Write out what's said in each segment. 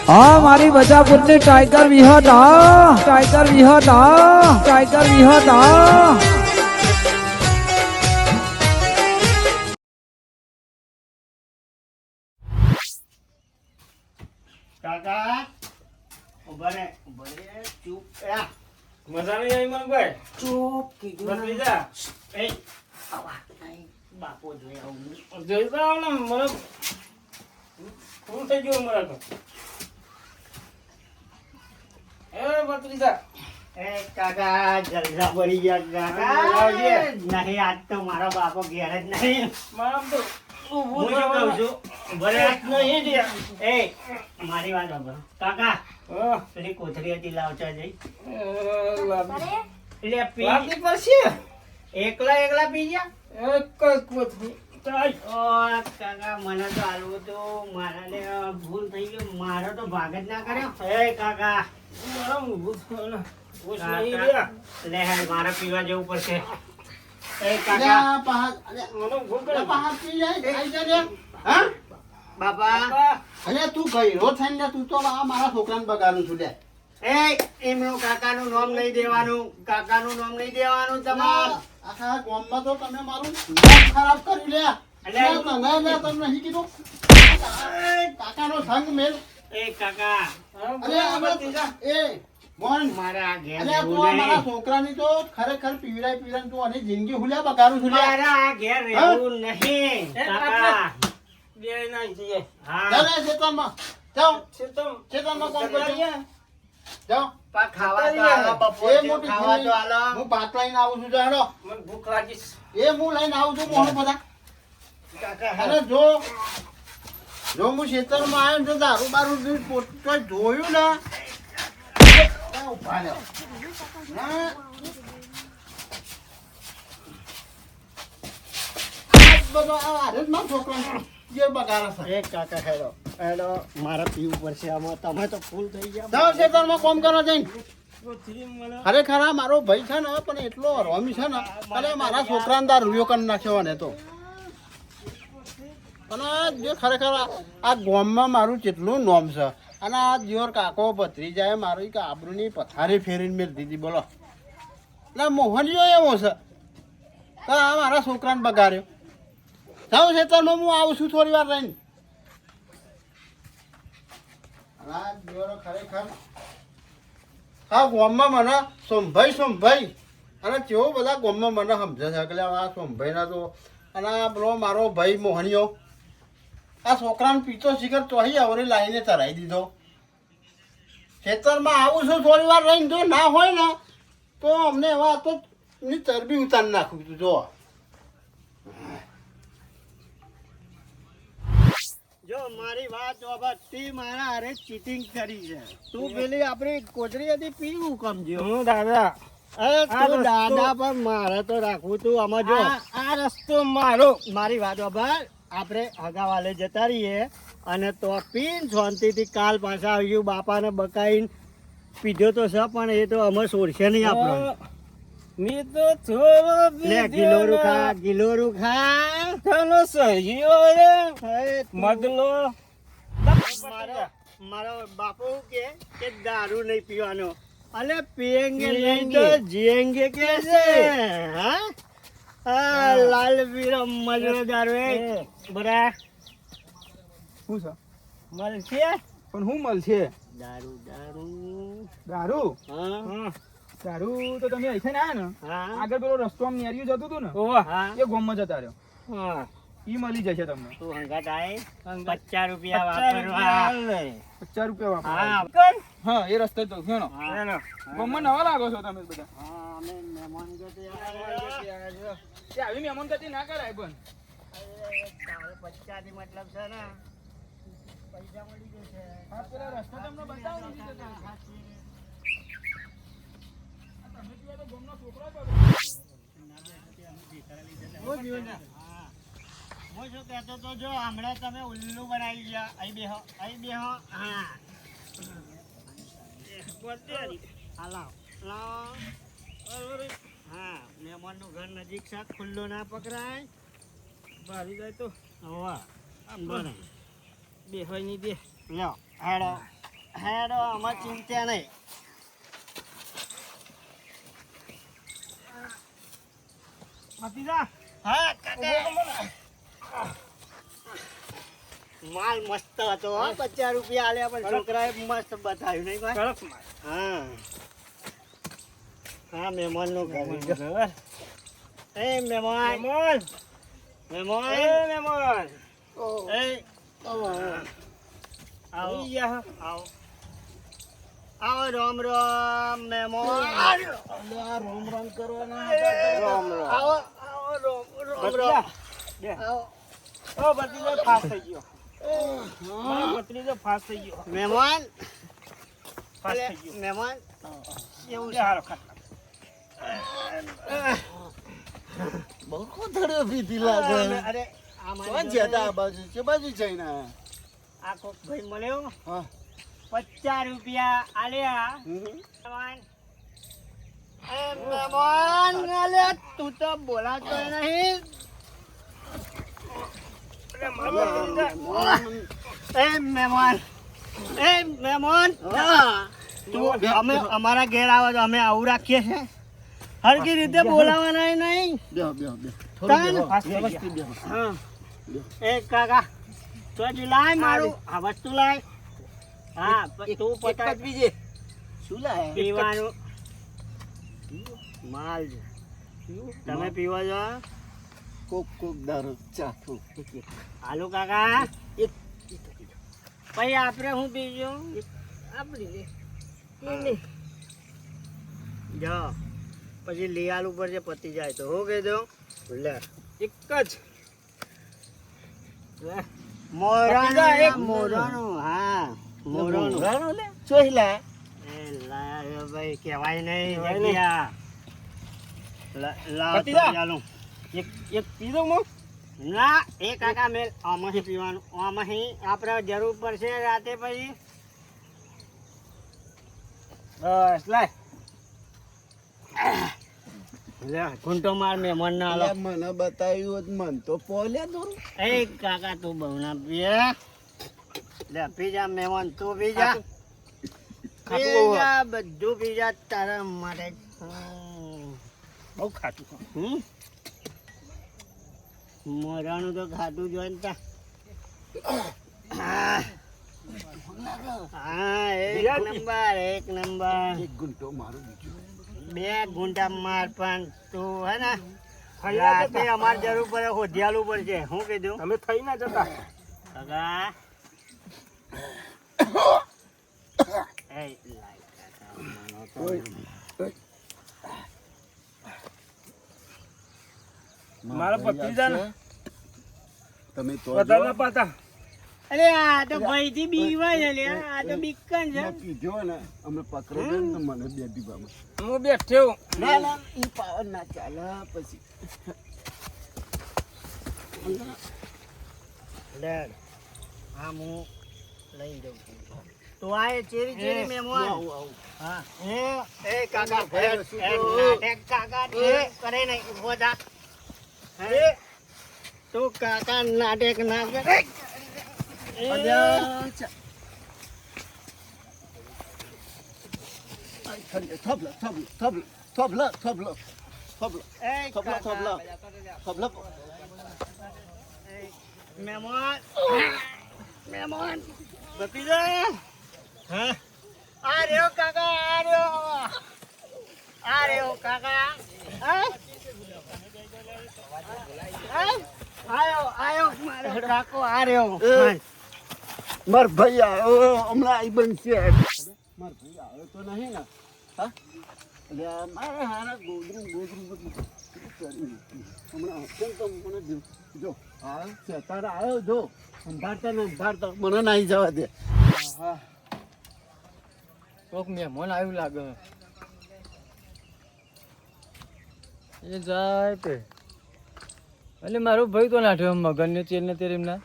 હા મારી બજાપુરની ટાઈગર વિહત હા ટાઈગર વિહત હા ટાઈગર વિહત હા કાકા ઉભા રે ચૂપ મજા નહીં આવી મને ભાઈ ચૂપ કીધું બસ લીધા એ બાપો જોઈ આવું જોઈ તો આવ ને મને ફૂલ થઈ ગયું મને તો એ બત્રીજા એ કાકા જલસા પડી ગયા કાકા નહીં આજ તો મારો બાપો ઘેર જ નહીં મારા તો હું શું કહું છું ભલે આજ નહીં જ એ મારી વાત સાંભળો કાકા પેલી કોથળી હતી લાવચા જઈ એટલે પી પડશે એકલા પી ગયા એક જ કોથળી કાકા મને તો આલવું તો મારાને ભૂલ થઈ ગયું મારો તો ભાગ જ ના કર્યો એ કાકા લે મારે પીવા જવું પડશે એ કાકા બાપા અરે તું ગયરો થઈને લે, તું તો આ મારા છોકરાને બગાડું છું લે. એ એમનું કાકાનું નામ નહીં દેવાનું કાકાનું નામ નહીં દેવાનું તમારે આખા ગામમાં તો તમે મારું નામ ખરાબ કર્યું લે. તમને નહીં કીધું કાકાનો સંગ મેલ. એ કાકા અરે આપણે એ મોહન મારા ઘેર અરે તું આ મારા છોકરાની તો ખરેખર પીવડાય તું આની જિંદગી હુલ્યા બગાડું છું લે. મારા ઘેર રહેવું નહીં કાકા બે ના જઈએ હા ચાલ એ ખેતરમાં જાઓ, ચેતમ ખેતરમાં કામ કરજો. જાઓ પા ખાવા તો આલો બપોર એ મોટી ખાવા તો આલો હું ભાત લઈને આવું છું જાણો. મને ભૂખ લાગી એ હું લઈને આવું છું મોહન બધા. કાકા અને જો હું ખેતરમાં આવ્યો ને તો દારૂ બારૂ પોતે જોયું ને ઉભા રહ્યો. હા. આ બધો આ હારે જ મારા છોકરાનો જે બગાડે છે. એ કાકા હેડો હેડો મારા પીવું પડશે આમાં તમે તો ફૂલ થઈ ગયા જાઓ ખેતરમાં કામ કરવા જઈને. મને ખરેખર આ મારો ભાઈ છે ને પણ એટલો રોમી છે ને અને મારા છોકરાને દારૂ રૂપિયો કરી નાખ્યો ને તો અને જે ખરેખર આ ગામમાં મારું કેટલું નોમ છે અને આ દિયોર કાકો ભત્રીજાએ મારી કે આબરૂની પથારી ફેરીને મેળ દીધી બોલો. એટલે મોહનીયો એવો છે તો આ મારા છોકરાને બગાડ્યો. જાઉં ખેતરમાં હું આવું છું થોડી વાર રહીને. આ દિયોરો ખરેખર આ ગામમાં મને સોમભાઈ અને તેઓ બધા ગામમાં મને સમજે છે કે આ સોમભાઈના તો અને આ પેલો મારો ભાઈ મોહનીયો આ છોકરાને પીતો શિખર તોહી આવરી લાવીને ચરાવી દીધો. ખેતરમાં આવું છું થોડી વાર રહીને જો ના હોય ને તો અમને એવા તો ની ચરબી ઉતારી નાખું તું જો. જો મારી વાત તી મારા હારે ચીટિંગ કરી છે તું પેલી આપણી કોથળી હતી પીવું કમજો હું દાદા અરે તું દાદા પણ મારે તો રાખવું તું આમાં જો આ રસ્તો મારો મારી વાત આપણે હગાવાલે જતા રહીએ અને તો પીન શાંતિથી કાલ પાછા આવ્યું બાપાને બકાઈને પીધો તો છે પણ એ તો અમે છોડશે નહીં આપણો મી તો લે ગિલોરું ખા તનો સહીઓ રે મદલો મારો બાપુ કે દારૂ નહીં પીવાનો અલે પીએંગે નહીં તો જીએંગે કેસે હા લાલ વીરો મજરો દારૂ બરા શું છે મળશે પણ શું મળશે દારૂ દારૂ હા દારૂ તો તમે અહીંથી ને આયા ને હા આગળ પેલો રસ્તો આમ નેરિયું જતું હતું ને હા એ ગોમમાં જતા રહ્યો હા ઈ મળી જશે તમને તું હંગાત આય 50 રૂપિયા વાપરવા 50 રૂપિયા હા વાપરો. હા એ રસ્તે જ ઘણો હા ગોમમાં નવા લાગો છો તમે બધા. અમે મહેમાન ગતિ તે આવી મહેમાન ગતિ ના કરાય પણ 50 ની મતલબ છે ને પૈસા મળી જશે હા પેલા રસ્તો તમને બતાવો ને તમે પીવા તો ગોમનો છોકરો હું શું કહેતો તો જો હમણાં તમે ઉલ્લુ બનાવી ગયા અહીં બેહો હા હા મહેમાનનું ઘર નજીક છે ખુલ્લો ના પકડાય બારી જાય તો હવા આમ બને બે હોય ની બે લ્યો હેડો હેડો આમાં ચિંતા નહીં. હા કાકા. માલ મસ્ત હતો હો, 50 રૂપિયા આલ્યા પણ છોકરાએ મસ્ત બતાવ્યું નહીં કોઈ? હા હા, મહેમાનનું ઘર. એ મહેમાન, મહેમાન, એ આવો, આવો, આવો. રામ રામ મહેમાન. રોમ રોમ કરવાના રામ રામ. આવો, આવો, રામ રામ. આવો. મહેમાન, મહેમાન એવું છે? બહુ કોથળીઓ પીધી લાગે. અરે આ કોણ મારી છે જોડે આ બાજુ છે બાજુ જઈને આ કોક ભાઈ મળ્યો, હા 50 રૂપિયા આલ્યા. હમ. મહેમાન, એ મહેમાન આલ્યા, તું તો બોલાતો નહીં. એ મહેમાન, એ મહેમાન, તું અમે અમારા ઘેર આવો તો અમે આવું રાખીએ છીએ. હરકી રીતે બોલાવાના નહીં. બેહો બેહો બેહો તાન. વ્યવસ્થિત બેહો. હા. એ કાકા તો જ લાય મારું આ વસ્તુ લાય. હા તું પતાવ બીજે શું લાય પીવાનું માલ છે. તમે પીવા જો કોક કોક દારૂ ચાખું હાલો કાકા. પછી આપણે હું પીજો આપડી જો પછી લીયાલ ઉપર જે પતી જાય તો હું કહી દઉં લે એક જ મોરાનું મોરાનું. હા મોરાનું લે ચોઈ લાય એ લાયો ભાઈ કહેવાય નહીં જગ્યા. લાવ પતી જા. ચાલો એક પીધો મો ના એ કાકા મેલ આમાંથી પીવાનું આમાંથી આપણે જરૂર પડશે રાતે પછી. બસ લાય લે ઘૂંટો માર મહેમાન ના અલા, હાલો. મને બતાવ્યું હોત મન તો પોલ્યા દોરું એ કાકા તું બહુ ના પીએ. લે પીજા મહેમાન તું પીજા. પીજા બધું પીજા તારા માટે. બહુ ખાટું. મોરાનું તો ખાટું જોઈ ને તા. હા એક નંબર એક નંબર. એક ગુંટો મારું બીજું 2 ગુંટા માર પણ તું હે ને રાતે અમારે જરૂર પડે હોધિયાલું પડશે. શું કીધું અમે થઈ ના જતા કાકા. એ લાય કાકા, માનો તો. મારા ભત્રીજાને તમે તો વધારે પાતા અરે આ તો ભાઈથી બીવાય છે લે. આ તો બીકન છે. કીધો ને અમે પકડે ને તો મને બે દીવામાં હું બેઠ્યો. ના ના ઈ પાવર ના ચાલે પછી લે હા હું લઈ જાઉં છું. તો આ એ ચેરી ચેરી મહેમાન. હા એ કાકા નાટક કાકા કરે નહીં ઉભો થા. હે તો કાકા નાટક ના કરે. થોભલો થોભલો થોભલો થોભલો થોભલો થોભલો એ થોભલો થોભલો થોભલો મહેમાન મહેમાન ભતીજા. હા આ રહ્યો કાકા આ રહ્યો કાકા. આયો મારો કાકો આ રહ્યો. માર ભાઈ આવ્યો હમણાં આઈ બનશે માર ભાઈ આવ્યો તો નહીં ને હા એટલે મારે હારા ગોદરું બધું કરી હમણાં હશે તો મને જો હા તારા આવ્યો જો સંભાળતા મને નાહી જવા દે. હા કોક મહેમાન આવ્યું લાગે. એ જાય તે એટલે મારું ભાઈ તો નાઠ્યો મગન ને ચેલ ને તેર એમના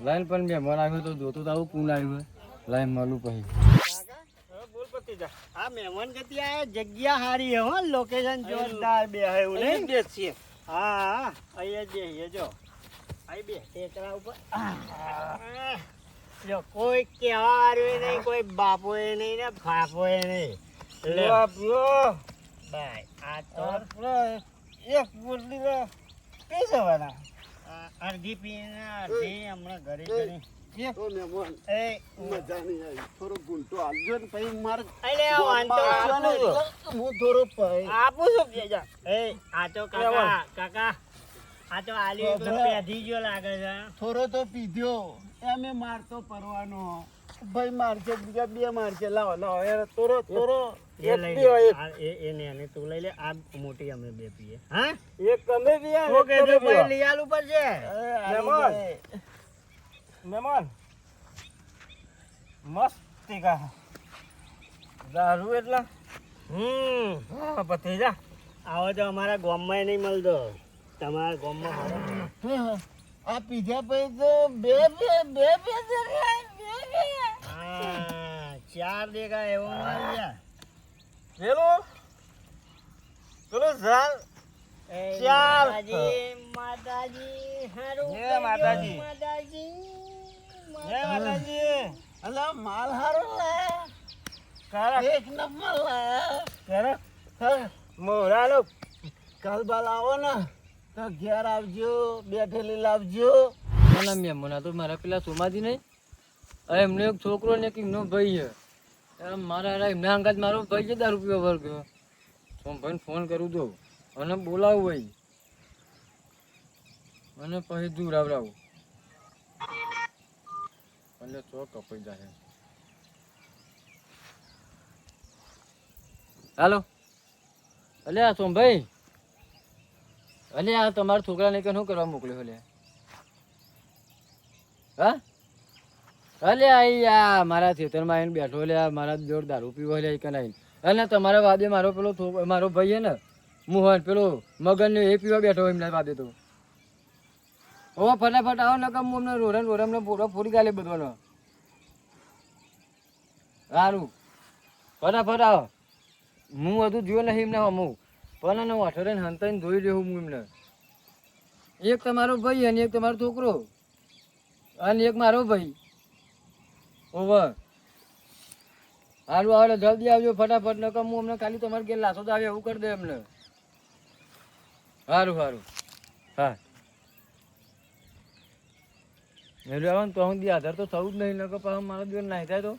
લાઈન પણ મહેમાન આવ્યો તો જોતો તો આવું કોણ આવ્યું લાઈન મળું પછી. આ મહેમાન ગતિ આ જગ્યા હારી હે હો. લોકેશન જોરદાર બે હે એવું નહીં બેસીએ. હા અહીંયા જ બેસીએ જો. આઈ બે ટેકરા ઉપર. જો કોઈ કહેવા વાળું નહીં, કોઈ બાપોએ નહીં ને ફાફોએ નહીં. લે ભાઈ આ તો એક પોટલી પી જવાના. અડધી પીને અડધી હમણાં ઘરે કરી. એ મજા નહીં આવી. થોડો ગુંટો આલજો ને પછી મારે અરે વાંધો હું થોડો આપું છું બેજા. એ આ તો કાકા આ તો આલી તો પેધી જો લાગે છે. થોડો તો પીધો એમે મારતો પરવાનો ભાઈ મારશે બીજા બે મારશે. લાવો લાવો યાર થોડો થોડો એ લઈ લે. એ ને તું લઈ લે. આ મોટી અમે બે પીએ. હા એક તમે બી ઓકે તો ભાઈ લઈ આલું પડશે. મહેમાન મસ્ત કા દારૂ એટલા ભત્રીજા આવો તો અમારા ગામમાં નહીં મળતો. તમારા ગામમાં આ પીધા પછી તો બે હા 4 દેગા એવો મળ્યા. પેલો પેલો ઝાલ એ ચાર. માતાજી હારું જય માતાજી. માતાજી જય માતાજી. અલા માલ હારો લાયા. કારા એક નંબર લાયા. કારા મોરાલો કાલ બાલ આવો ને તો ઘેર આવજો, બેઠેલી લાવજો. ના મેમોના તો મારા પેલા સોમાજી નહીં, એમને એક છોકરો ને એક એમનો ભાઈ છે. મારા એમના અંગાત મારો ભાઈ છે દારૂ પીવા વર્ગ. સોમભાઈને ફોન કરું દઉં અને બોલાવું ભાઈ અને પછી દૂર આવડાવું એટલે ચોક કપાઈ જાય. હાલો અલે આ સોમભાઈ, અલે આ તમારા છોકરાને કે શું કરવા મોકલ્યો? લે હા અલે આ મારા ખેતરમાં આવીને બેઠો. લે મારા જોડ દારૂ પીવો લે કે નહીં. અને તમારા વાદે મારો પેલો મારો ભાઈ છે ને મોહન પેલો મગન ને એ પીવા બેઠો એમના વાદે. તો ઓ ફટાફટ આવો ને કમ અમને રોરમને પૂરો ફોડી ગાલે બધોનો. સારું ફટાફટ આવો. હું બધું જોયો નહીં એમને હમું પણ એને અઠરે હંતાઈને ધોઈ રહ્યો હું એમને. એક તમારો ભાઈ અને એક તમારો છોકરો અને એક મારો ભાઈ. ઓવર સારું આવે જલ્દી આવજો ફટાફટ. નકમ હું અમને ખાલી તમારે ઘેર લાસો તો આવે એવું કરી દે એમને. સારું સારું હા મેળવી આવે ને તો હું આધાર તો થવું જ નહીં. નકર પાછું મારા દિવસ નાહી થાય તો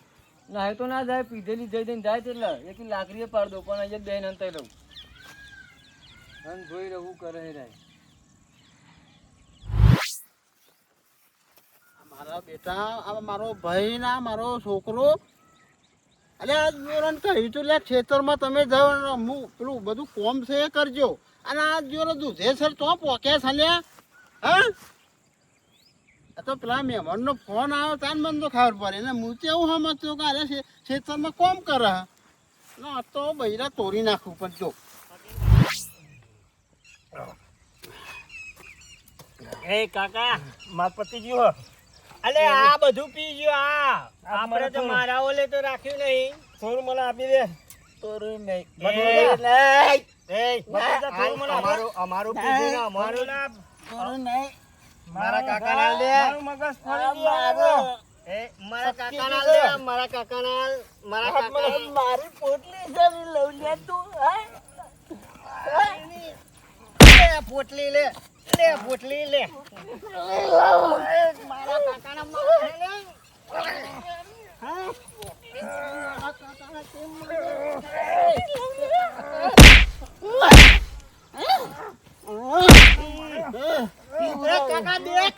નાહી તો ના જાય, પીધેલી જઈ જઈને જાય એટલે એક લાકડીએ પાડ દો પણ અહીંયા બેન અંતાઈ રહું અને જોઈ રહું કરે રહે. મારા બેટા આ મારો ભાઈ ના મારો છોકરો અલે આ જોરન કહ્યું તું લે ખેતરમાં તમે જાઓ ને હું પેલું બધું કોમ છે એ કરજો. અને આ જોર દૂધે સર તો પોકે છે લ્યા. હા આ તો પેલા મહેમાનનો ફોન આવ્યો તાન મને તો ખબર પડે ને હું તો એવું સમજતો કે અરે ખેતરમાં કોમ કરે ના તો બૈરા તોડી નાખવું પણ જો. એ કાકા માર પતિ ગયો. અલે આ બધું પી ગયો. આ આપણે તો મારા ઓલે તો રાખ્યું નહીં. થોડું મને આપી દે. તોરું નહીં અમારું પીધું ને અમારું ના. તોરું નહીં. મારા કાકા ના લે. મગજ ફરી ગયો. એ મારા કાકા ના લે. મારા કાકા ના મારા કાકા મારી પોટલી જરી લઉં લે તું. લે પોટલી લે. લે પોટલી લે. મારા કાકા ના મારે લે. હા મારા કાકા ના કેમ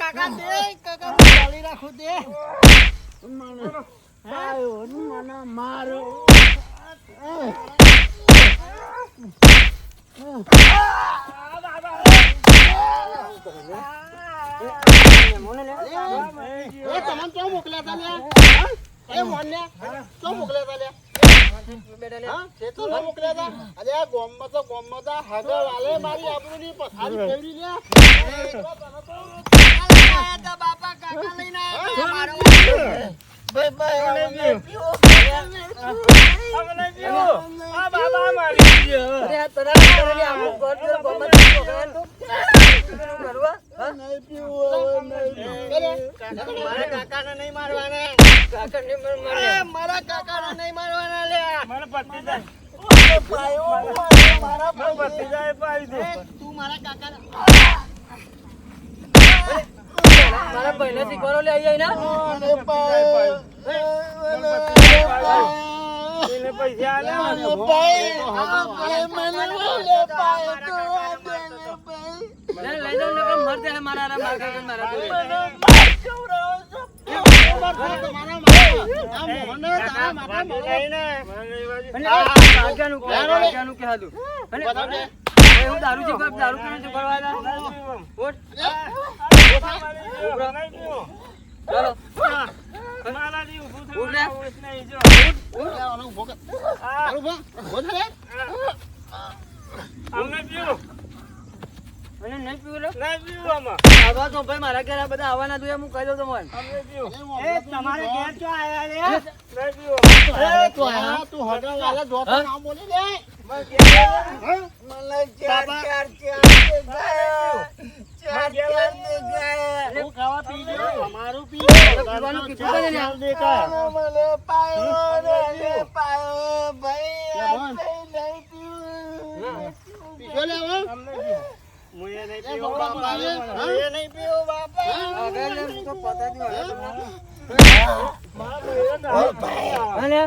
કાકા દે કાકા ચાલી રાખું દે. મને મારો તમને ક્યાં મોકલ્યા હતા લ્યા? એ મોને ક્યાં મોકલ્યા હતા લ્યા? હા ખેતર માં મોકલ્યા હતા. અરે આ ગોમમાં તો હાગળ વાલે મારી આબરૂની પથારી ફેરવી લ્યા. બાપા કાકા લઈને આવ્યા મારો. મારા કાકાને નહીં મારવાના. કાકાને મને એ, મારે. મારા કાકાને નહીં મારવાના લે. મને પતી જાય મારા મને પતી જાય પાડી દે એ, તું મારા કાકાને મારા ભાઈને શીખવાડો લે આઈ ના એને પૈસા આલે લઈ જાવ ને મર જાય મારા મારા કાકા મારા કાકાનું કે હાલું હું દારૂ છે દારૂ પીને શું કરવા ઉઠ ચાલો ઉઠ લે અને નહીં પીવું લે આવા તો ભાઈ મારા ઘરે બધા આવવાના તું હું કહી દઉં તમને એ, તમારે ઘેર ક્યાં આયા લે? તું હગાવાલા જોતો ના બોલી દે હું ખાવા પી ગયો. અમારું પી પીવાનું કીધું છે ને? પીછો લે હવે મુએ નહીં એ પીવો બાપા, બાપા. હા? મુએ નહીં પીવો બાપા. આગળ લે, તો પતા જ નહીં હવે તમને. અને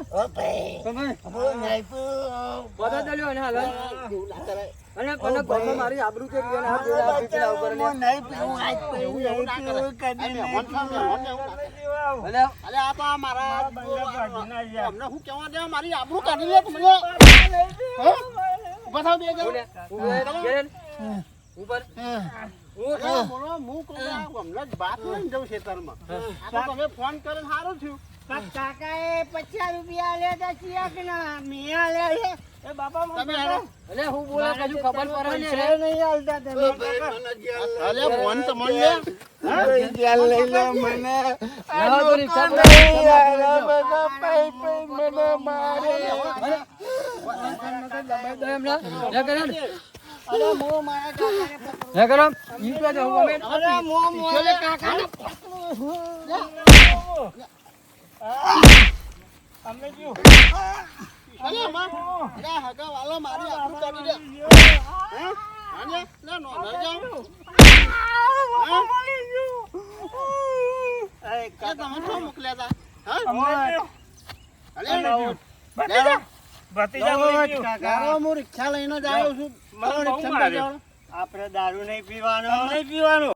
પતા જ લ્યો અને હાલ અને પણ ઘરમાં મારી આબરૂ છે કે આ જોડે આ પીપી લાવ કરે લે એવું ના કરે. આ મહેમાન સામે મહેમાનને એવું ના કરે. અને અરે આ તો આ મારા અમને હું કહેવા દે મારી આબરૂ કાઢી લે તું મને હા? ઉભા થાવ બે જણ. ઉલે ઉલે ઉપર ઉઠ. બોલો, હું કહું આ હમણાં જ બાત લઈને જઉં ખેતરમાં. આ તો તમે ફોન કરીને સારું થયું. કાકાએ 50 રૂપિયા આલ્યા તા ચિયાકના. મેં આલ્યા છે. એ બાપા મને તમે હાલો. અને હું બોલે કજુ ખબર પડે ને પૈસા નહીં આલતા તમે. અરે ફોન તમને લે. લાવો તો રિક્ષા પર અરે મો મારા કાકાને પકડો. હે કરો ઈ તો હું અમે અરે મો મોરે કાકાને અમને કયું અરે માં, અરે હગાવાલા મારી આબરૂ કાઢી દે. હે? આને લે નો ન જાઉં. એ એ તમે શું મોકલ્યા તા? હા? અમને કયું અરે, ભતીજા મને કયું ગારો હું રિક્ષા લઈને જ આવ્યો છું. મને બહુ રિક્ષામાં માર્યો. જવાનું. આપણે દારૂ નહીં પીવાનો. નહીં પીવાનું